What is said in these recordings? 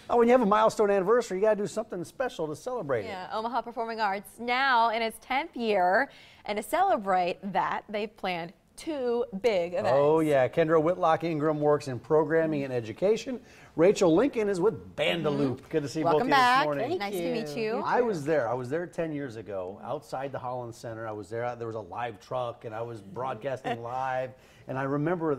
Oh, when you have a milestone anniversary, you got to do something special to celebrate it. Yeah, Omaha Performing Arts now in its 10th year, and to celebrate that, they've planned 2 big events. Oh yeah, Kendra Whitlock Ingram works in programming and education. Rachel Lincoln is with Bandaloop. Good to see both of you this morning. Nice to meet you. I was there 10 years ago outside the Holland Center. I was there. There was a live truck, and I was broadcasting live. And I remember,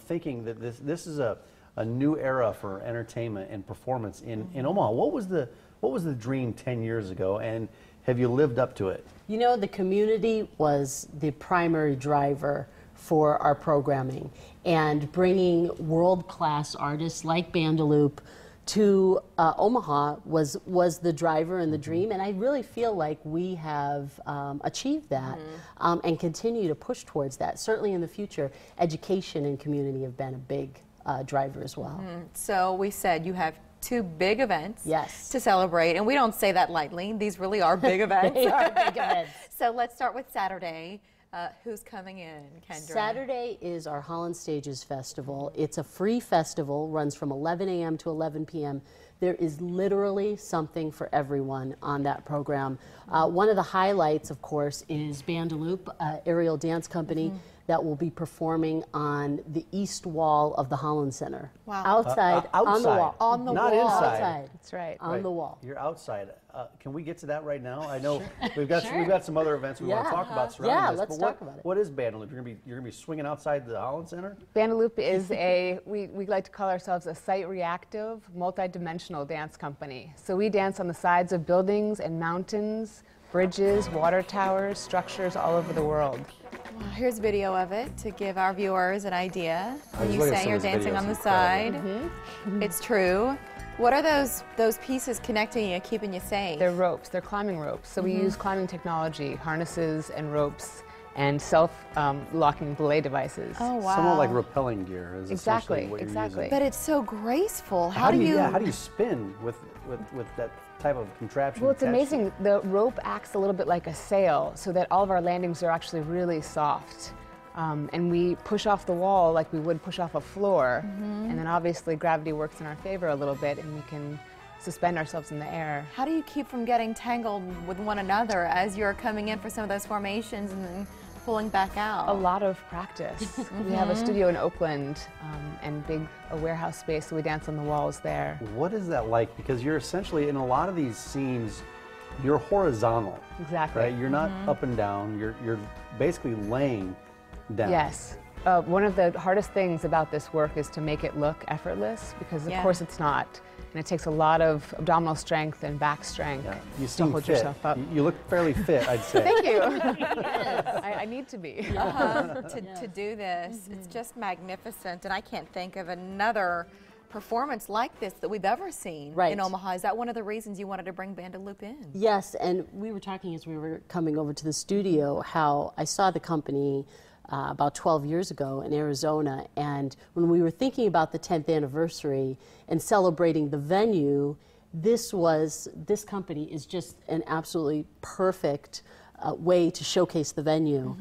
thinking that this is a new era for entertainment and performance in Omaha. What was the dream 10 years ago, and have you lived up to it? You know, the community was the primary driver for our programming, and bringing world-class artists like Bandaloop to Omaha was the driver and the dream, and I really feel like we have achieved that and continue to push towards that. Certainly in the future, education and community have been a big driver as well. So we said you have 2 big events to celebrate, and we don't say that lightly. These really are big events. They are big events. So let's start with Saturday. Who's coming in, Kendra? Saturday is our Holland Stages Festival. It's a free festival, runs from 11 a.m. to 11 p.m. There is literally something for everyone on that program. One of the highlights, of course, is Bandaloop, aerial dance company that will be performing on the east wall of the Holland Center. Wow. Outside, on the wall. On the Not wall. inside. Outside. That's right. On the wall. You're outside. Can we get to that right now? I know we've got some other events we want to talk about surrounding this. Let's talk about it. What is Bandaloop? You're gonna be swinging outside the Holland Center? Bandaloop is we like to call ourselves a site-reactive, multi-dimensional dance company. So we dance on the sides of buildings and mountains, bridges, water towers, structures all over the world. Well, here's video of it to give our viewers an idea. When you look at say some you're of these dancing videos. on the side, it's true. What are those pieces connecting you, keeping you safe? They're ropes, they're climbing ropes. So we use climbing technology, harnesses and ropes, and self-locking belay devices. Oh wow! Somewhat like rappelling gear is essentially what you're using. But it's so graceful. How do you spin with that type of contraption? Well, it's amazing. The rope acts a little bit like a sail, so that all of our landings are actually really soft. And we push off the wall like we would push off a floor, and then obviously gravity works in our favor a little bit, and we can suspend ourselves in the air. How do you keep from getting tangled with one another as you're coming in for some of those formations and then pulling back out? A lot of practice. We have a studio in Oakland and a warehouse space, so we dance on the walls there. What is that like? Because you're essentially, in a lot of these scenes, you're horizontal. Exactly. Right? You're not up and down. You're basically laying down. Yes. One of the hardest things about this work is to make it look effortless, because of course it's not. And it takes a lot of abdominal strength and back strength to hold yourself up. You look fairly fit, I'd say. Thank you. I need to be. To do this, it's just magnificent, and I can't think of another performance like this that we've ever seen in Omaha. Is that one of the reasons you wanted to bring Bandaloop in? Yes, and we were talking as we were coming over to the studio how I saw the company about 12 years ago in Arizona, and when we were thinking about the 10th anniversary and celebrating the venue, this company is just an absolutely perfect way to showcase the venue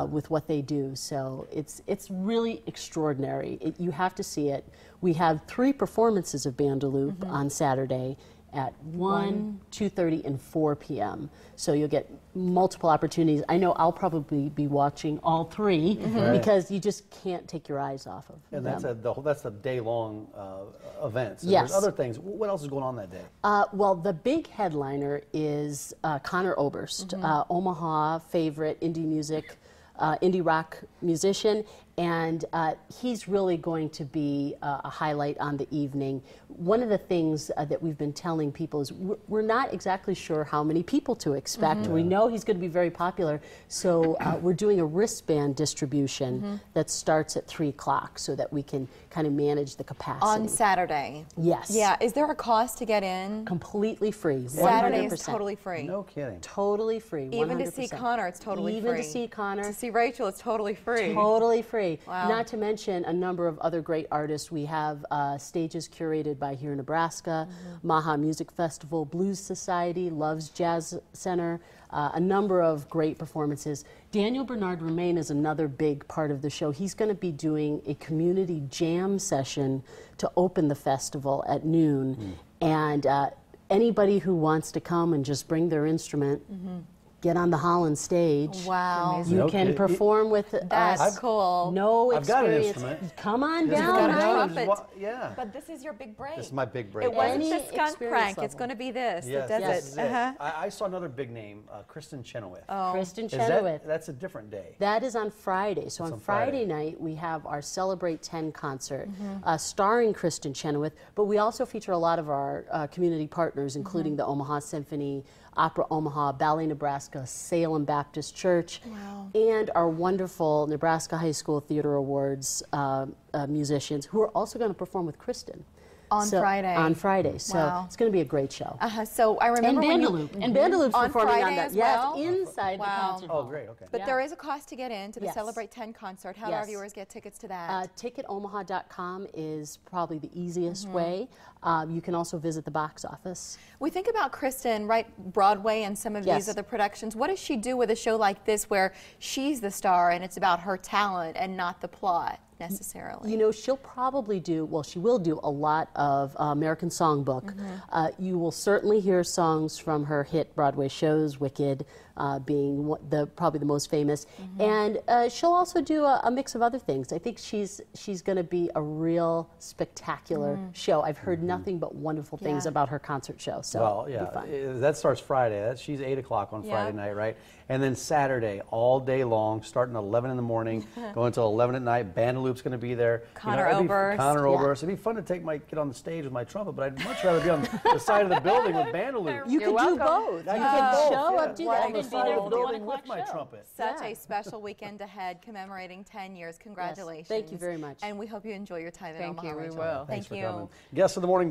with what they do. So it's really extraordinary. You have to see it. We have 3 performances of Bandaloop on Saturday at 1, 2:30, and 4 p.m. So you'll get multiple opportunities. I know I'll probably be watching all 3 because you just can't take your eyes off of them. And that's a day-long event. So yes. There's other things. What else is going on that day? Well, the big headliner is Connor Oberst, Omaha favorite indie rock musician, and he's really going to be a highlight on the evening. One of the things that we've been telling people is we're not exactly sure how many people to expect. We know he's going to be very popular, so we're doing a wristband distribution that starts at 3 o'clock so that we can kind of manage the capacity. On Saturday? Yes. Yeah, is there a cost to get in? Completely free, 100%. Saturday is totally free? No kidding. Totally free, 100%. Even to see Connor, it's totally free? Even to see Connor. To see Rachel, it's totally free? Totally free. free. Wow. Not to mention a number of other great artists. We have stages curated by Here in Nebraska, Omaha Music Festival, Blues Society, Love's Jazz Center, a number of great performances. Daniel Bernard Romain is another big part of the show. He's going to be doing a community jam session to open the festival at noon. And anybody who wants to come and just bring their instrument, get on the Holland stage. Wow. You can perform with That's us. cool. No I've got an experience. instrument. Come on Just down. got a right? trumpet. Yeah. But this is your big break. This is my big break. It wasn't Any the skunk experience crank. It's level. going to be this Yes, that does this it. is it. I saw another big name, Kristin Chenoweth. Kristin Is Chenoweth. that's a different day. That is on Friday. So It's on on Friday Friday. night, we have our Celebrate 10 concert starring Kristin Chenoweth, but we also feature a lot of our community partners, including the Omaha Symphony, Opera Omaha, Ballet Nebraska, Salem Baptist Church, and our wonderful Nebraska High School Theater Awards musicians who are also going to perform with Kristin. On Friday. On Friday. So Wow. it's going to be a great show. So I remember And when you... Bandaloop. And Bandaloop's On performing on Friday that. as Yes, well? inside the Wow. concert Oh, hall. great. Okay. But Yeah. there is a cost to get into the Yes. Celebrate 10 concert. How do our Yes. viewers get tickets to that? Ticketomaha.com is probably the easiest way. You can also visit the box office. We think about Kristin, right, Broadway and some of these Yes. other productions. What does she do with a show like this where she's the star and it's about her talent and not the plot necessarily? You know, she'll probably do, well, she will do a lot of American Songbook. You will certainly hear songs from her hit Broadway shows, Wicked being probably the most famous. And she'll also do a mix of other things. I think she's going to be a real spectacular show. I've heard nothing but wonderful things Yeah. about her concert show. So Well, it'll be fun. that starts Friday. She's 8 o'clock on Yeah. Friday night, right? And then Saturday, all day long, starting at 11 in the morning, going until 11 at night. Bandaloop's going to be there. Connor it'd be Oberst. Connor Yeah. Oberst. It'd be fun to get on the stage with my trumpet, but I'd much rather be on the side of the building with Bandaloop. You You're could do welcome. both. I You can can do both, show yeah. up, do Well, that, on and the be side there of for the the 1 building with o'clock my show. trumpet. Such Yeah. a special weekend ahead commemorating 10 years. Congratulations. Thank you very much. And we hope you enjoy your time in Thank Omaha. you, we Rachel. will. Thanks Thank for you. coming. Guest of the morning.